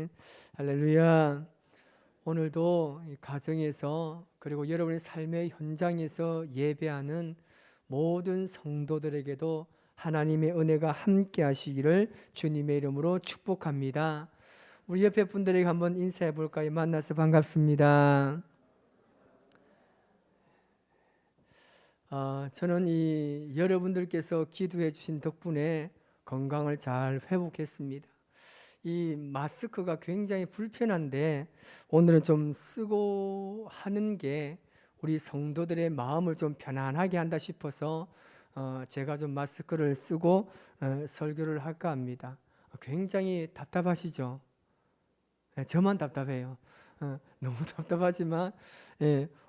아멘. 할렐루야. 오늘도 이 가정에서 그리고 여러분의 삶의 현장에서 예배하는 모든 성도들에게도 하나님의 은혜가 함께 하시기를 주님의 이름으로 축복합니다. 우리 옆에 분들에게 한번 인사해 볼까요? 만나서 반갑습니다. 저는 여러분들께서 기도해 주신 덕분에 건강을 잘 회복했습니다. 이 마스크가 굉장히 불편한데 오늘은 좀 쓰고 하는 게 우리 성도들의 마음을 좀 편안하게 한다 싶어서 제가 좀 마스크를 쓰고 설교를 할까 합니다. 굉장히 답답하시죠? 저만 답답해요. 너무 답답하지만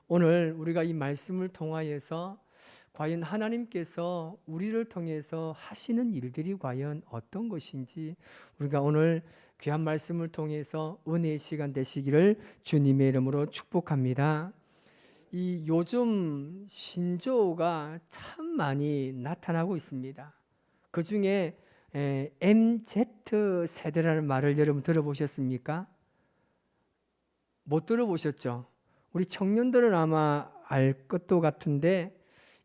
오늘 우리가 이 말씀을 통하여서 과연 하나님께서 우리를 통해서 하시는 일들이 과연 어떤 것인지 우리가 오늘 귀한 말씀을 통해서 은혜의 시간 되시기를 주님의 이름으로 축복합니다. 이 요즘 신조어가 참 많이 나타나고 있습니다. 그 중에 MZ 세대라는 말을 여러분 들어보셨습니까? 못 들어보셨죠? 우리 청년들은 아마 알 것도 같은데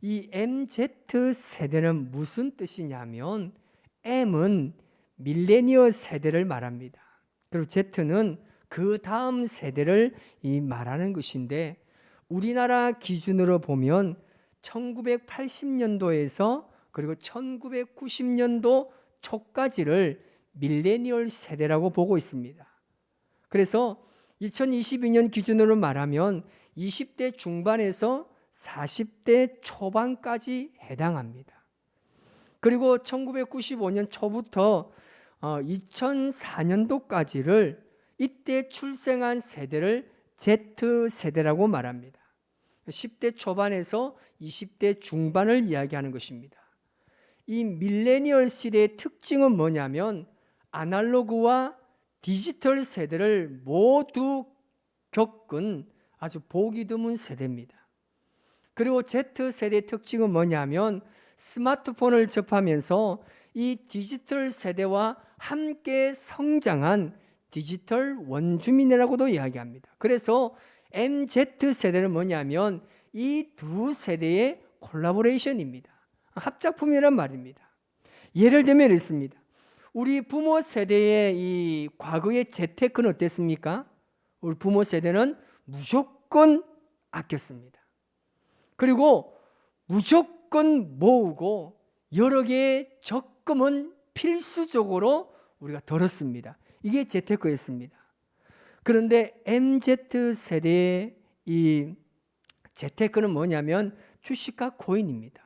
이 MZ 세대는 무슨 뜻이냐면 M은 밀레니얼 세대를 말합니다. 그리고 Z는 그 다음 세대를 말하는 것인데 우리나라 기준으로 보면 1980년도에서 그리고 1990년도 초까지를 밀레니얼 세대라고 보고 있습니다. 그래서 2022년 기준으로 말하면 20대 중반에서 40대 초반까지 해당합니다. 그리고 1995년 초부터 2004년도까지를 이때 출생한 세대를 Z세대라고 말합니다. 10대 초반에서 20대 중반을 이야기하는 것입니다. 이 밀레니얼 시대의 특징은 뭐냐면 아날로그와 디지털 세대를 모두 겪은 아주 보기 드문 세대입니다. 그리고 Z세대의 특징은 뭐냐면 스마트폰을 접하면서 이 디지털 세대와 함께 성장한 디지털 원주민이라고도 이야기합니다. 그래서 MZ세대는 뭐냐면 이 두 세대의 콜라보레이션입니다. 합작품이란 말입니다. 예를 들면 있습니다. 우리 부모 세대의 이 과거의 재테크는 어땠습니까? 우리 부모 세대는 무조건 아꼈습니다. 그리고 무조건 모으고 여러 개의 적금은 필수적으로 우리가 들었습니다. 이게 재테크였습니다. 그런데 MZ 세대의 이 재테크는 뭐냐면 주식과 코인입니다.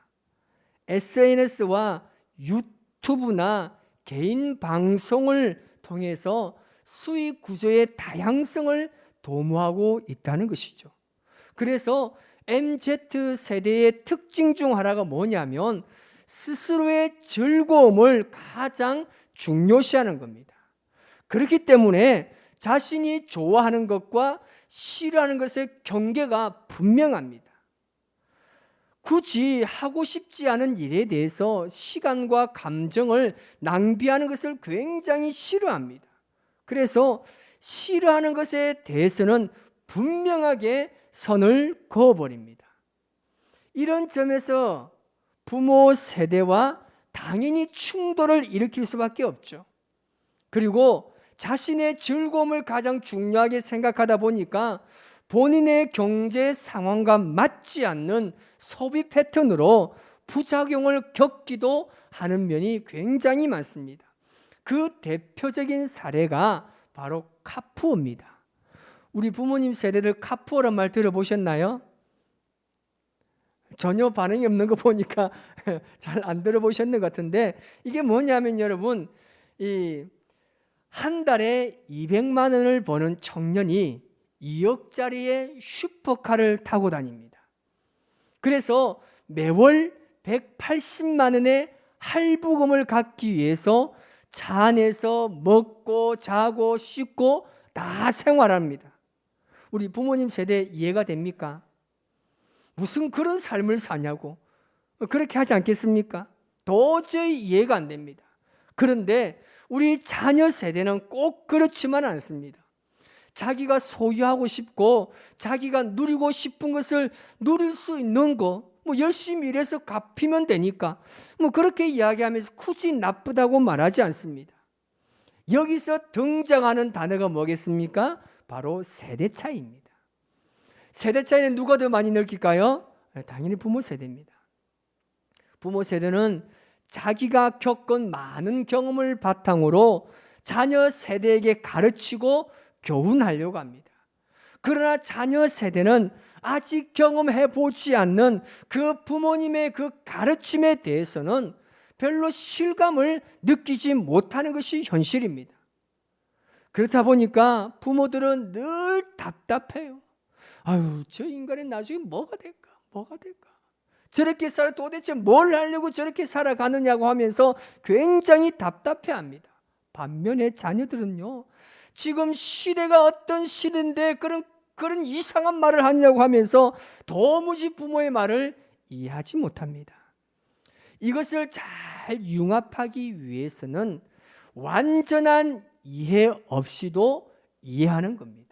SNS와 유튜브나 개인 방송을 통해서 수익 구조의 다양성을 도모하고 있다는 것이죠. 그래서 MZ세대의 특징 중 하나가 뭐냐면 스스로의 즐거움을 가장 중요시하는 겁니다. 그렇기 때문에 자신이 좋아하는 것과 싫어하는 것의 경계가 분명합니다. 굳이 하고 싶지 않은 일에 대해서 시간과 감정을 낭비하는 것을 굉장히 싫어합니다. 그래서 싫어하는 것에 대해서는 분명하게 선을 그어버립니다. 이런 점에서 부모 세대와 당연히 충돌을 일으킬 수밖에 없죠. 그리고 자신의 즐거움을 가장 중요하게 생각하다 보니까 본인의 경제 상황과 맞지 않는 소비 패턴으로 부작용을 겪기도 하는 면이 굉장히 많습니다. 그 대표적인 사례가 바로 카푸어입니다. 우리 부모님 세대들 카푸어란 말 들어보셨나요? 전혀 반응이 없는 거 보니까 잘 안 들어보셨는 것 같은데 이게 뭐냐면 여러분 한 달에 200만 원을 버는 청년이 2억짜리의 슈퍼카를 타고 다닙니다. 그래서 매월 180만 원의 할부금을 갚기 위해서 차 안에서 먹고 자고 씻고 다 생활합니다. 우리 부모님 세대 이해가 됩니까? 무슨 그런 삶을 사냐고 그렇게 하지 않겠습니까? 도저히 이해가 안 됩니다. 그런데 우리 자녀 세대는 꼭 그렇지만 않습니다. 자기가 소유하고 싶고 자기가 누리고 싶은 것을 누릴 수 있는 거, 열심히 일해서 갚이면 되니까 그렇게 이야기하면서 굳이 나쁘다고 말하지 않습니다. 여기서 등장하는 단어가 뭐겠습니까? 바로 세대 차이입니다. 세대 차이는 누가 더 많이 느낄까요? 당연히 부모 세대입니다. 부모 세대는 자기가 겪은 많은 경험을 바탕으로 자녀 세대에게 가르치고 교훈하려고 합니다. 그러나 자녀 세대는 아직 경험해 보지 않는 그 부모님의 그 가르침에 대해서는 별로 실감을 느끼지 못하는 것이 현실입니다. 그렇다 보니까 부모들은 늘 답답해요. 아유, 저 인간이 나중에 뭐가 될까? 저렇게 살아 도대체 뭘 하려고 저렇게 살아가느냐고 하면서 굉장히 답답해합니다. 반면에 자녀들은요, 지금 시대가 어떤 시대인데 그런 이상한 말을 하냐고 하면서 도무지 부모의 말을 이해하지 못합니다. 이것을 잘 융합하기 위해서는 완전한 이해 없이도 이해하는 겁니다.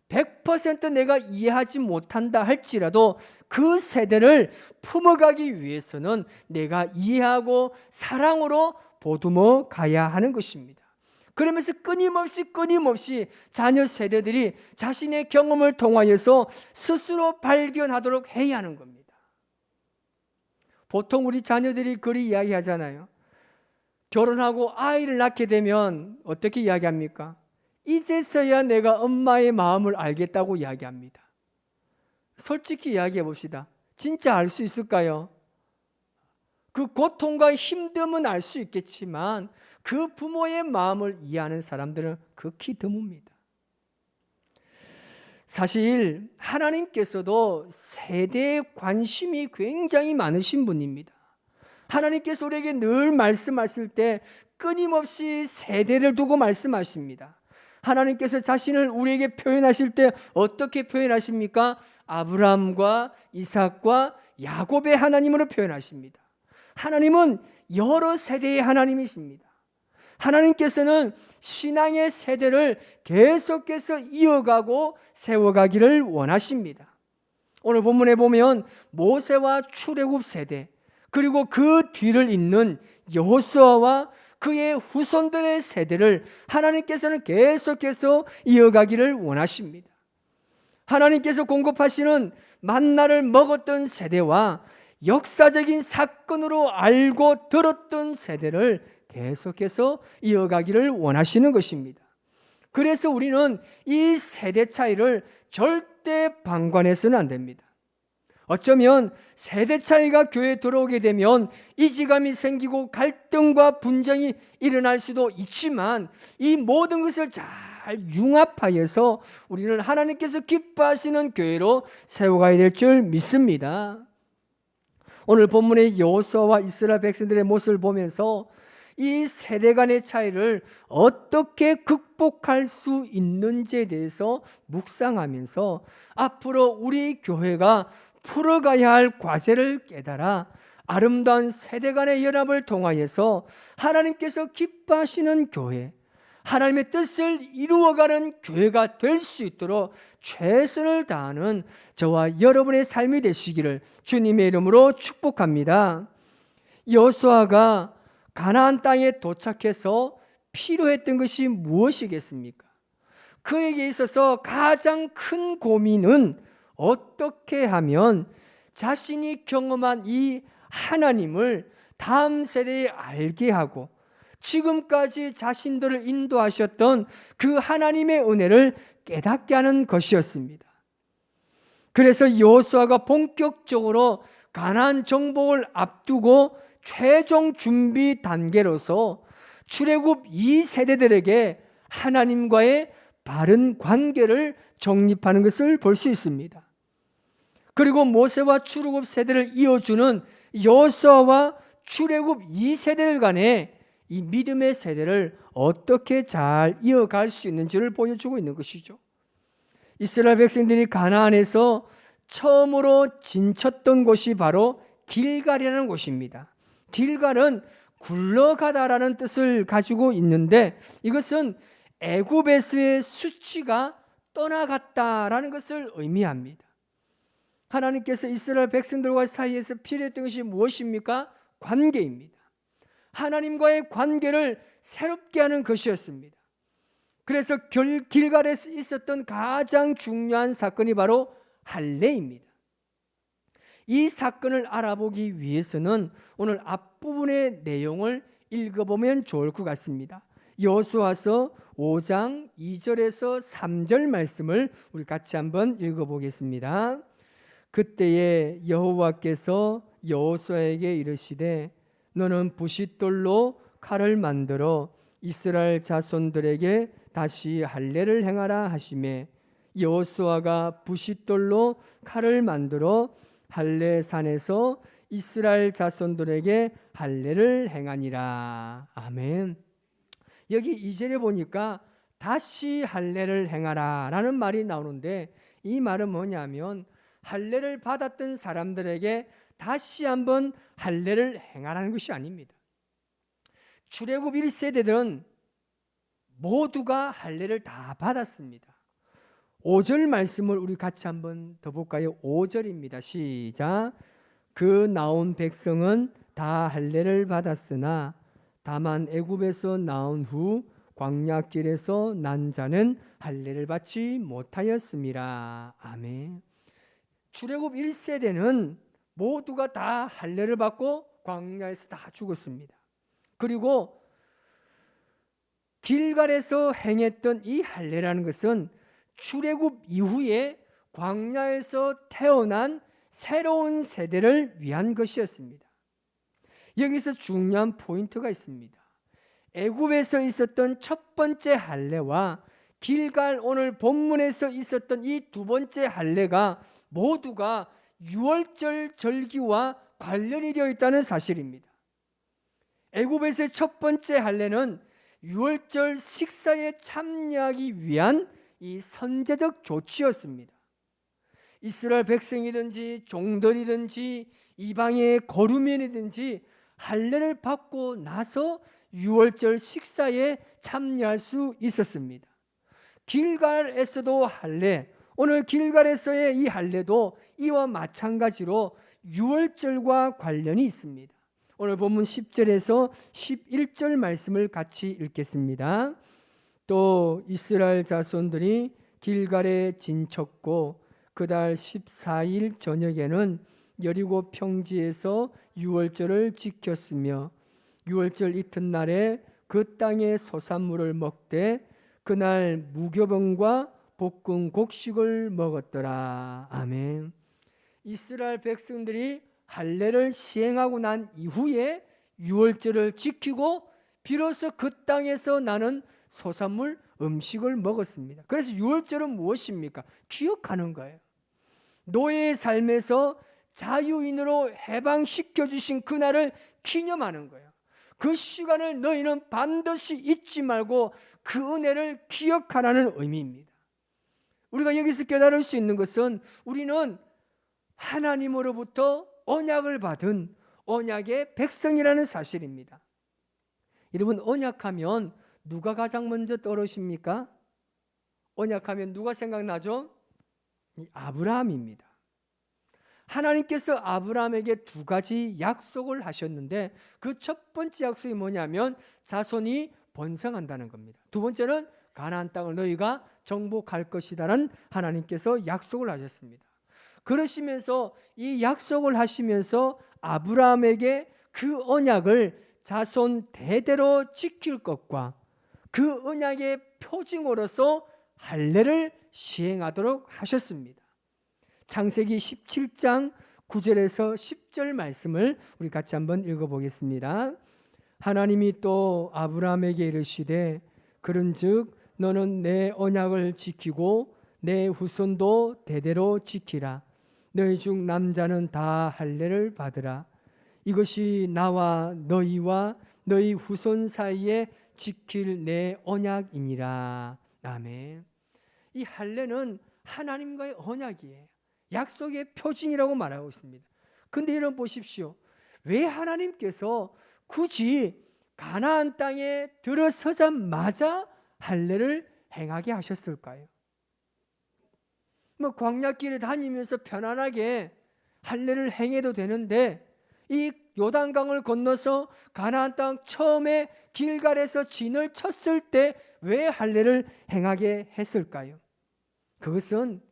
100% 내가 이해하지 못한다 할지라도 그 세대를 품어가기 위해서는 내가 이해하고 사랑으로 보듬어 가야 하는 것입니다. 그러면서 끊임없이 자녀 세대들이 자신의 경험을 통하여서 스스로 발견하도록 해야 하는 겁니다. 보통 우리 자녀들이 그리 이야기하잖아요. 결혼하고 아이를 낳게 되면 어떻게 이야기합니까? 이제서야 내가 엄마의 마음을 알겠다고 이야기합니다. 솔직히 이야기해 봅시다. 진짜 알 수 있을까요? 그 고통과 힘듦은 알 수 있겠지만 그 부모의 마음을 이해하는 사람들은 극히 드뭅니다. 사실 하나님께서도 세대에 관심이 굉장히 많으신 분입니다. 하나님께서 우리에게 늘 말씀하실 때 끊임없이 세대를 두고 말씀하십니다. 하나님께서 자신을 우리에게 표현하실 때 어떻게 표현하십니까? 아브라함과 이삭과 야곱의 하나님으로 표현하십니다. 하나님은 여러 세대의 하나님이십니다. 하나님께서는 신앙의 세대를 계속해서 이어가고 세워가기를 원하십니다. 오늘 본문에 보면 모세와 출애굽 세대, 그리고 그 뒤를 잇는 여호수아와 그의 후손들의 세대를 하나님께서는 계속해서 이어가기를 원하십니다. 하나님께서 공급하시는 만나를 먹었던 세대와 역사적인 사건으로 알고 들었던 세대를 계속해서 이어가기를 원하시는 것입니다. 그래서 우리는 이 세대 차이를 절대 방관해서는 안 됩니다. 어쩌면 세대 차이가 교회에 들어오게 되면 이지감이 생기고 갈등과 분쟁이 일어날 수도 있지만 이 모든 것을 잘 융합하여서 우리는 하나님께서 기뻐하시는 교회로 세워가야 될 줄 믿습니다. 오늘 본문의 여호수아와 이스라엘 백성들의 모습을 보면서 이 세대 간의 차이를 어떻게 극복할 수 있는지에 대해서 묵상하면서 앞으로 우리 교회가 풀어가야 할 과제를 깨달아 아름다운 세대 간의 연합을 통하여서 하나님께서 기뻐하시는 교회, 하나님의 뜻을 이루어가는 교회가 될 수 있도록 최선을 다하는 저와 여러분의 삶이 되시기를 주님의 이름으로 축복합니다. 여호수아가 가나안 땅에 도착해서 필요했던 것이 무엇이겠습니까? 그에게 있어서 가장 큰 고민은 어떻게 하면 자신이 경험한 이 하나님을 다음 세대에 알게 하고 지금까지 자신들을 인도하셨던 그 하나님의 은혜를 깨닫게 하는 것이었습니다. 그래서 여호수아가 본격적으로 가나안 정복을 앞두고 최종 준비 단계로서 출애굽 2세대들에게 하나님과의 바른 관계를 정립하는 것을 볼 수 있습니다. 그리고 모세와 출애굽 세대를 이어주는 여호수아와 출애굽 2세대들 간의 이 믿음의 세대를 어떻게 잘 이어갈 수 있는지를 보여주고 있는 것이죠. 이스라엘 백성들이 가나안에서 처음으로 진쳤던 곳이 바로 길갈이라는 곳입니다. 길갈은 굴러가다라는 뜻을 가지고 있는데, 이것은 애굽에서의 수치가 떠나갔다라는 것을 의미합니다. 하나님께서 이스라엘 백성들과 사이에서 필요했던 것이 무엇입니까? 관계입니다. 하나님과의 관계를 새롭게 하는 것이었습니다. 그래서 길갈에서 있었던 가장 중요한 사건이 바로 할례입니다. 이 사건을 알아보기 위해서는 오늘 앞부분의 내용을 읽어보면 좋을 것 같습니다. 여호수아서 5장 2절에서 3절 말씀을 우리 같이 한번 읽어보겠습니다. 그때에 여호와께서 여호수아에게 이르시되 너는 부싯돌로 칼을 만들어 이스라엘 자손들에게 다시 할례를 행하라 하시매 여호수아가 부싯돌로 칼을 만들어 할례산에서 이스라엘 자손들에게 할례를 행하니라. 아멘. 여기 2절에 보니까 다시 할례를 행하라 라는 말이 나오는데, 이 말은 뭐냐면 할례를 받았던 사람들에게 다시 한번 할례를 행하라는 것이 아닙니다. 출애굽 1세대들은 모두가 할례를 다 받았습니다. 5절 말씀을 우리 같이 한번 더 볼까요? 5절입니다. 시작. 그 나온 백성은 다 할례를 받았으나 다만 애굽에서 나온 후 광야길에서 난 자는 할례를 받지 못하였습니다. 아멘. 출애굽 1세대는 모두가 다 할례를 받고 광야에서 다 죽었습니다. 그리고 길갈에서 행했던 이 할례라는 것은 출애굽 이후에 광야에서 태어난 새로운 세대를 위한 것이었습니다. 여기서 중요한 포인트가 있습니다. 애굽에서 있었던 첫 번째 할례와 길갈 오늘 본문에서 있었던 이 두 번째 할례가 모두가 유월절 절기와 관련이 되어 있다는 사실입니다. 애굽에서의 첫 번째 할례는 유월절 식사에 참여하기 위한 이 선제적 조치였습니다. 이스라엘 백성이든지 종들이든지 이방의 거류민이든지 할례를 받고 나서 유월절 식사에 참여할 수 있었습니다. 길갈에서도 할례, 오늘 길갈에서의 이 할례도 이와 마찬가지로 유월절과 관련이 있습니다. 오늘 본문 10절에서 11절 말씀을 같이 읽겠습니다. 또 이스라엘 자손들이 길갈에 진쳤고 그달 14일 저녁에는 여리고 평지에서 유월절을 지켰으며 유월절 이튿날에 그 땅의 소산물을 먹되 그날 무교병과 볶은 곡식을 먹었더라. 아멘. 이스라엘 백성들이 할례를 시행하고 난 이후에 유월절을 지키고 비로소 그 땅에서 나는 소산물 음식을 먹었습니다. 그래서 유월절은 무엇입니까? 기억하는 거예요. 노예의 삶에서 자유인으로 해방시켜 주신 그날을 기념하는 거예요. 그 시간을 너희는 반드시 잊지 말고 그 은혜를 기억하라는 의미입니다. 우리가 여기서 깨달을 수 있는 것은 우리는 하나님으로부터 언약을 받은 언약의 백성이라는 사실입니다. 여러분, 언약하면 누가 가장 먼저 떠오르십니까? 언약하면 누가 생각나죠? 아브라함입니다. 하나님께서 아브라함에게 두 가지 약속을 하셨는데 그 첫 번째 약속이 뭐냐면 자손이 번성한다는 겁니다. 두 번째는 가나안 땅을 너희가 정복할 것이다라는 하나님께서 약속을 하셨습니다. 그러시면서 이 약속을 하시면서 아브라함에게 그 언약을 자손 대대로 지킬 것과 그 언약의 표징으로서 할례를 시행하도록 하셨습니다. 창세기 17장 9절에서 10절 말씀을 우리 같이 한번 읽어보겠습니다. 하나님이 또 아브라함에게 이르시되 그런즉 너는 내 언약을 지키고 내 후손도 대대로 지키라. 너희 중 남자는 다 할례를 받으라. 이것이 나와 너희와 너희 후손 사이에 지킬 내 언약이니라. 아멘. 이 할례는 하나님과의 언약이에요. 약속의 표징이라고 말하고 있습니다. 근데 여러분 보십시오. 왜 하나님께서 굳이 가나안 땅에 들어서자마자 할례를 행하게 하셨을까요? 광야길을 다니면서 편안하게 할례를 행해도 되는데 이 요단강을 건너서 가나안 땅 처음에 길갈에서 진을 쳤을 때 왜 할례를 행하게 했을까요? 그것은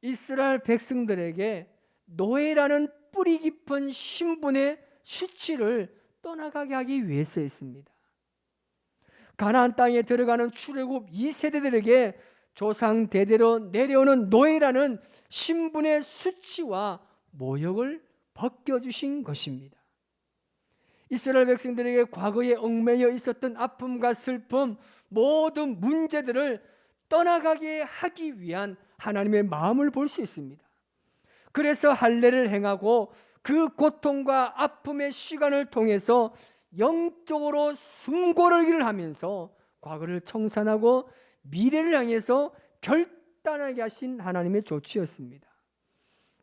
이스라엘 백성들에게 노예라는 뿌리 깊은 신분의 수치를 떠나가게 하기 위해서였습니다. 가나안 땅에 들어가는 출애굽 2세대들에게 조상 대대로 내려오는 노예라는 신분의 수치와 모욕을 벗겨주신 것입니다. 이스라엘 백성들에게 과거에 얽매여 있었던 아픔과 슬픔, 모든 문제들을 떠나가게 하기 위한 하나님의 마음을 볼 수 있습니다. 그래서 할례를 행하고 그 고통과 아픔의 시간을 통해서 영적으로 숨고르기를 하면서 과거를 청산하고 미래를 향해서 결단하게 하신 하나님의 조치였습니다.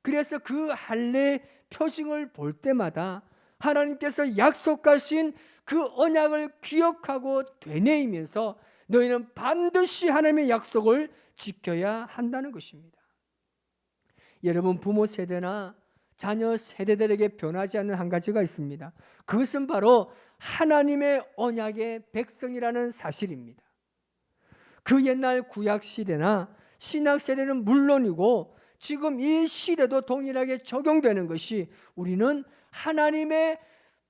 그래서 그 할례 표징을 볼 때마다 하나님께서 약속하신 그 언약을 기억하고 되뇌이면서 너희는 반드시 하나님의 약속을 지켜야 한다는 것입니다. 여러분, 부모 세대나 자녀 세대들에게 변하지 않는 한 가지가 있습니다. 그것은 바로 하나님의 언약의 백성이라는 사실입니다. 그 옛날 구약 시대나 신약 세대는 물론이고 지금 이 시대도 동일하게 적용되는 것이 우리는 하나님의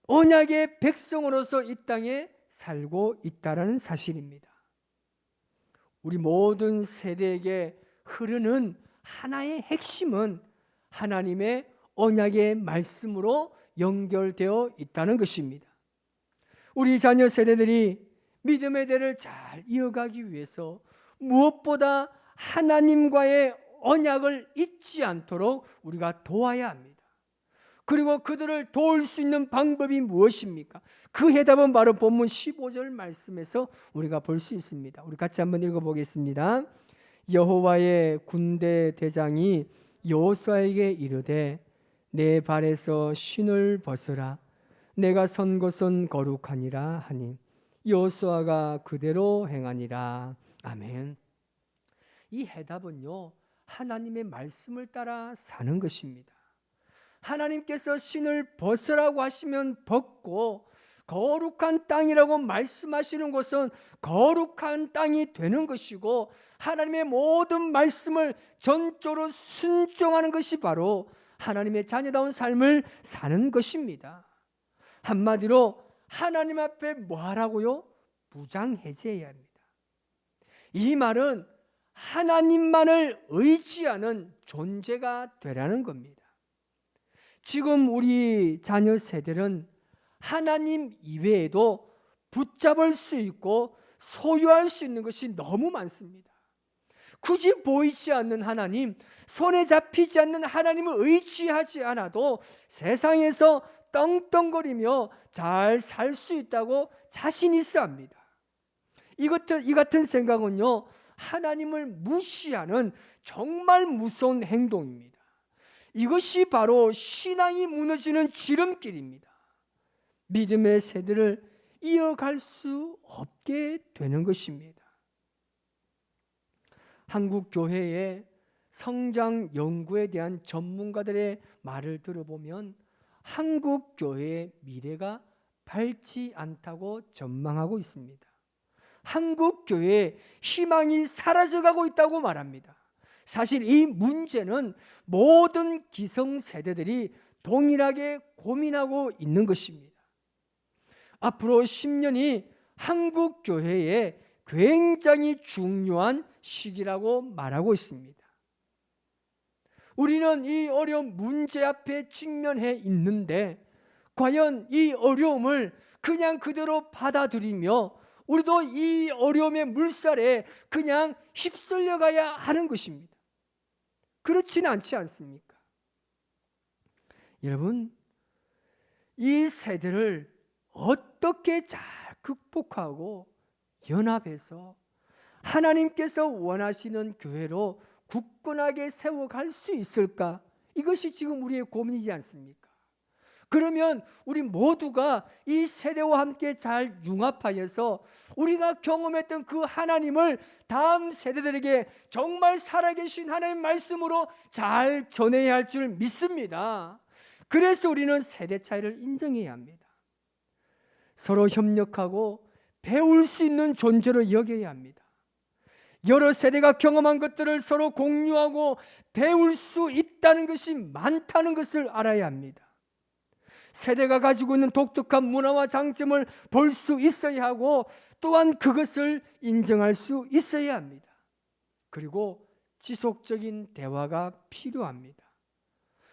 언약의 백성으로서 이 땅에 살고 있다는 사실입니다. 우리 모든 세대에게 흐르는 하나의 핵심은 하나님의 언약의 말씀으로 연결되어 있다는 것입니다. 우리 자녀 세대들이 믿음의 대를 잘 이어가기 위해서 무엇보다 하나님과의 언약을 잊지 않도록 우리가 도와야 합니다. 그리고 그들을 도울 수 있는 방법이 무엇입니까? 그 해답은 바로 본문 15절 말씀에서 우리가 볼 수 있습니다. 우리 같이 한번 읽어보겠습니다. 여호와의 군대 대장이 여호수아에게 이르되 내 발에서 신을 벗으라. 내가 선 곳은 거룩하니라 하니 여호수아가 그대로 행하니라. 아멘. 이 해답은요, 하나님의 말씀을 따라 사는 것입니다. 하나님께서 신을 벗으라고 하시면 벗고 거룩한 땅이라고 말씀하시는 곳은 거룩한 땅이 되는 것이고 하나님의 모든 말씀을 전적으로 순종하는 것이 바로 하나님의 자녀다운 삶을 사는 것입니다. 한마디로 하나님 앞에 뭐 하라고요? 무장해제해야 합니다. 이 말은 하나님만을 의지하는 존재가 되라는 겁니다. 지금 우리 자녀 세대는 하나님 이외에도 붙잡을 수 있고 소유할 수 있는 것이 너무 많습니다. 굳이 보이지 않는 하나님, 손에 잡히지 않는 하나님을 의지하지 않아도 세상에서 떵떵거리며 잘 살 수 있다고 자신 있어 합니다. 이 같은 생각은요, 하나님을 무시하는 정말 무서운 행동입니다. 이것이 바로 신앙이 무너지는 지름길입니다. 믿음의 세대를 이어갈 수 없게 되는 것입니다. 한국 교회의 성장 연구에 대한 전문가들의 말을 들어보면 한국 교회의 미래가 밝지 않다고 전망하고 있습니다. 한국 교회의 희망이 사라져가고 있다고 말합니다. 사실 이 문제는 모든 기성세대들이 동일하게 고민하고 있는 것입니다. 앞으로 10년이 한국 교회에 굉장히 중요한 시기라고 말하고 있습니다. 우리는 이 어려운 문제 앞에 직면해 있는데 과연 이 어려움을 그냥 그대로 받아들이며 우리도 이 어려움의 물살에 그냥 휩쓸려 가야 하는 것입니다. 그렇지는 않지 않습니까? 여러분, 이 세대를 어떻게 잘 극복하고 연합해서 하나님께서 원하시는 교회로 굳건하게 세워갈 수 있을까? 이것이 지금 우리의 고민이지 않습니까? 그러면 우리 모두가 이 세대와 함께 잘 융합하여서 우리가 경험했던 그 하나님을 다음 세대들에게 정말 살아계신 하나님 말씀으로 잘 전해야 할 줄 믿습니다. 그래서 우리는 세대 차이를 인정해야 합니다. 서로 협력하고 배울 수 있는 존재로 여겨야 합니다. 여러 세대가 경험한 것들을 서로 공유하고 배울 수 있다는 것이 많다는 것을 알아야 합니다. 세대가 가지고 있는 독특한 문화와 장점을 볼 수 있어야 하고 또한 그것을 인정할 수 있어야 합니다. 그리고 지속적인 대화가 필요합니다.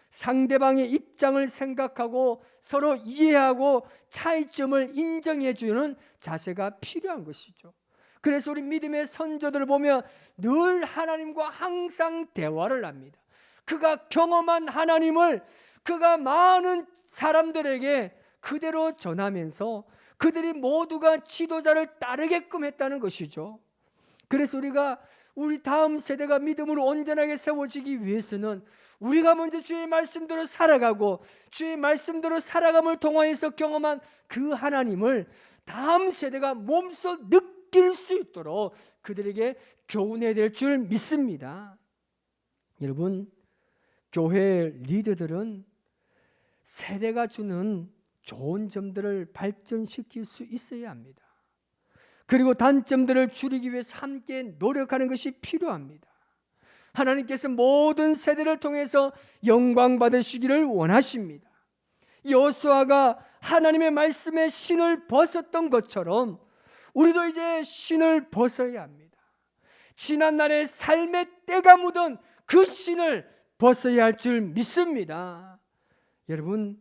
상대방의 입장을 생각하고 서로 이해하고 차이점을 인정해 주는 자세가 필요한 것이죠. 그래서 우리 믿음의 선조들을 보면 늘 하나님과 항상 대화를 합니다. 그가 경험한 하나님을 그가 많은 사람들에게 그대로 전하면서 그들이 모두가 지도자를 따르게끔 했다는 것이죠. 그래서 우리 다음 세대가 믿음으로 온전하게 세워지기 위해서는 우리가 먼저 주의 말씀대로 살아가고 주의 말씀대로 살아감을 통하여서 경험한 그 하나님을 다음 세대가 몸소 느낄 수 있도록 그들에게 교훈해야 될 줄 믿습니다. 여러분, 교회 리더들은 세대가 주는 좋은 점들을 발전시킬 수 있어야 합니다. 그리고 단점들을 줄이기 위해서 함께 노력하는 것이 필요합니다. 하나님께서 모든 세대를 통해서 영광 받으시기를 원하십니다. 여호수아가 하나님의 말씀에 신을 벗었던 것처럼 우리도 이제 신을 벗어야 합니다. 지난날의 삶의 때가 묻은 그 신을 벗어야 할 줄 믿습니다. 여러분,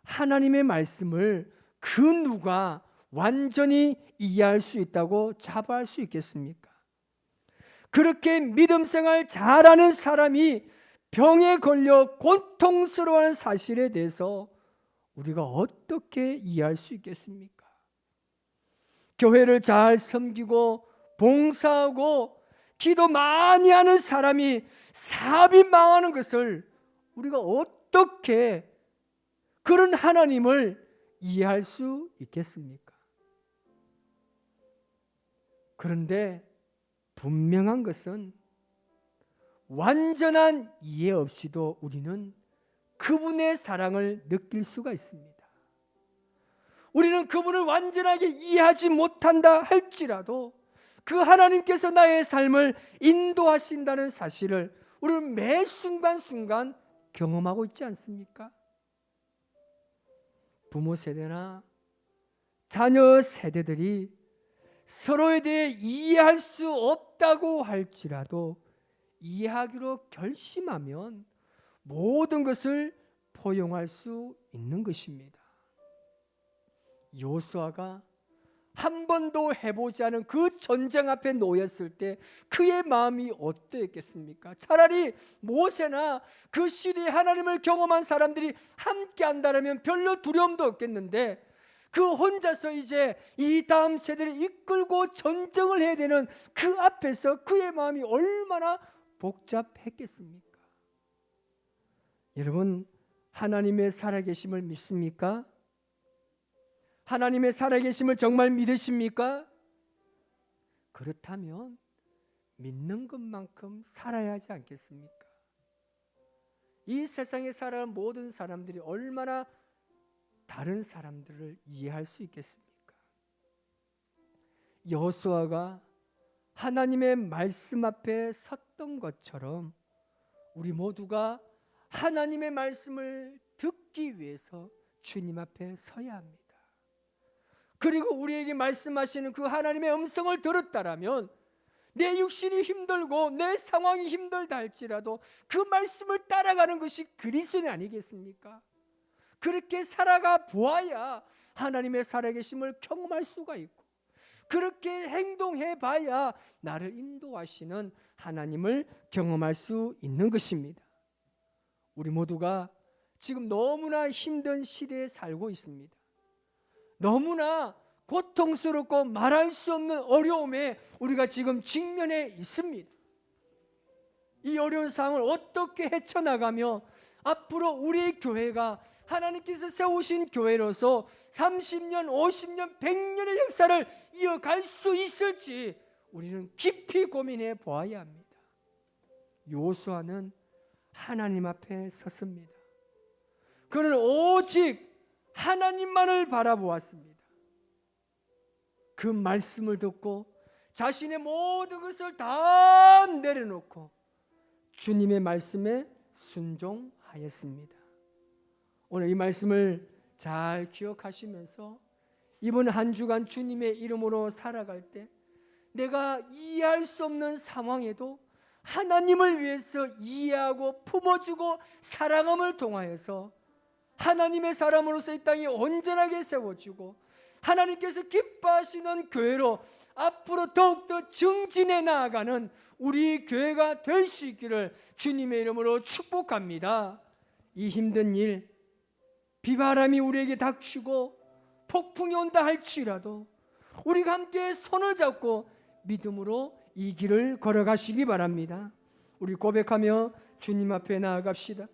하나님의 말씀을 그 누가 완전히 이해할 수 있다고 자부할 수 있겠습니까? 그렇게 믿음 생활 잘하는 사람이 병에 걸려 고통스러워하는 사실에 대해서 우리가 어떻게 이해할 수 있겠습니까? 교회를 잘 섬기고 봉사하고 기도 많이 하는 사람이 사업이 망하는 것을 우리가 어떻게 그런 하나님을 이해할 수 있겠습니까? 그런데 분명한 것은 완전한 이해 없이도 우리는 그분의 사랑을 느낄 수가 있습니다. 우리는 그분을 완전하게 이해하지 못한다 할지라도 그 하나님께서 나의 삶을 인도하신다는 사실을 우리는 매 순간순간 경험하고 있지 않습니까? 부모 세대나 자녀 세대들이 서로에 대해 이해할 수 없다고 할지라도 이해하기로 결심하면 모든 것을 포용할 수 있는 것입니다. 여호수아가 한 번도 해보지 않은 그 전쟁 앞에 놓였을 때 그의 마음이 어떠했겠습니까? 차라리 모세나 그 시대에 하나님을 경험한 사람들이 함께 한다면 별로 두려움도 없겠는데 그 혼자서 이제 이 다음 세대를 이끌고 전쟁을 해야 되는 그 앞에서 그의 마음이 얼마나 복잡했겠습니까? 여러분, 하나님의 살아계심을 믿습니까? 하나님의 살아계심을 정말 믿으십니까? 그렇다면 믿는 것만큼 살아야 하지 않겠습니까? 이 세상에 살아가는 모든 사람들이 얼마나 다른 사람들을 이해할 수 있겠습니까? 여호수아가 하나님의 말씀 앞에 섰던 것처럼 우리 모두가 하나님의 말씀을 듣기 위해서 주님 앞에 서야 합니다. 그리고 우리에게 말씀하시는 그 하나님의 음성을 들었다라면 내 육신이 힘들고 내 상황이 힘들다 할지라도 그 말씀을 따라가는 것이 그리스도인 아니겠습니까? 그렇게 살아가 보아야 하나님의 살아계심을 경험할 수가 있고 그렇게 행동해 봐야 나를 인도하시는 하나님을 경험할 수 있는 것입니다. 우리 모두가 지금 너무나 힘든 시대에 살고 있습니다. 너무나 고통스럽고 말할 수 없는 어려움에 우리가 지금 직면해 있습니다. 이 어려운 상황을 어떻게 헤쳐나가며 앞으로 우리 교회가 하나님께서 세우신 교회로서 30년, 50년, 100년의 역사를 이어갈 수 있을지 우리는 깊이 고민해 보아야 합니다. 요수아는 하나님 앞에 섰습니다. 그는 오직 하나님만을 바라보았습니다. 그 말씀을 듣고 자신의 모든 것을 다 내려놓고 주님의 말씀에 순종하였습니다. 오늘 이 말씀을 잘 기억하시면서 이번 한 주간 주님의 이름으로 살아갈 때 내가 이해할 수 없는 상황에도 하나님을 위해서 이해하고 품어주고 사랑함을 통하여서 하나님의 사람으로서 이 땅에 온전하게 세워지고 하나님께서 기뻐하시는 교회로 앞으로 더욱더 증진해 나아가는 우리 교회가 될 수 있기를 주님의 이름으로 축복합니다. 이 힘든 일, 비바람이 우리에게 닥치고 폭풍이 온다 할지라도 우리가 함께 손을 잡고 믿음으로 이 길을 걸어가시기 바랍니다. 우리 고백하며 주님 앞에 나아갑시다.